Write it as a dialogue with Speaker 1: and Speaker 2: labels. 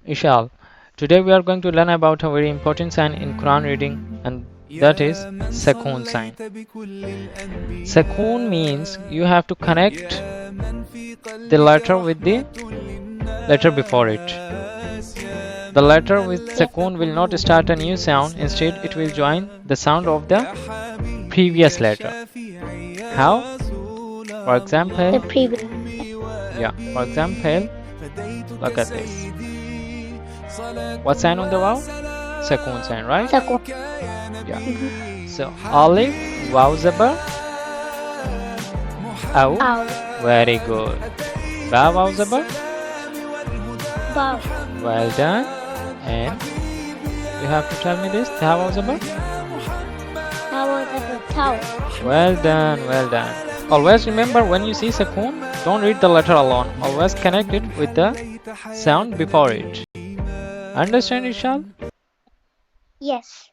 Speaker 1: Ishal, today we are going to learn about a very important sign in Quran reading, and that is Sakoon sign. Sakoon means you have to connect the letter with the letter before it. The letter with
Speaker 2: Yes.
Speaker 1: Sakoon will not start a new sound, instead it will join the sound of the previous letter. How? For
Speaker 2: The
Speaker 1: example,
Speaker 2: previous.
Speaker 1: for example, look at this. What sign on the wow? Sakoon sign, right?
Speaker 2: Second.
Speaker 1: Yeah. So Alif, Waw Zabar, Aw.
Speaker 2: Ow.
Speaker 1: Very good. Ba Waw Zabar.
Speaker 2: Bow.
Speaker 1: Well done. And you have to tell me this. Ta Waw Zabar.
Speaker 2: How was the tower?
Speaker 1: Well done. Well done. Always remember, when you see Sakoon, don't read the letter alone. Always connect it with the sound before it. Understand, Ishal?
Speaker 2: Yes.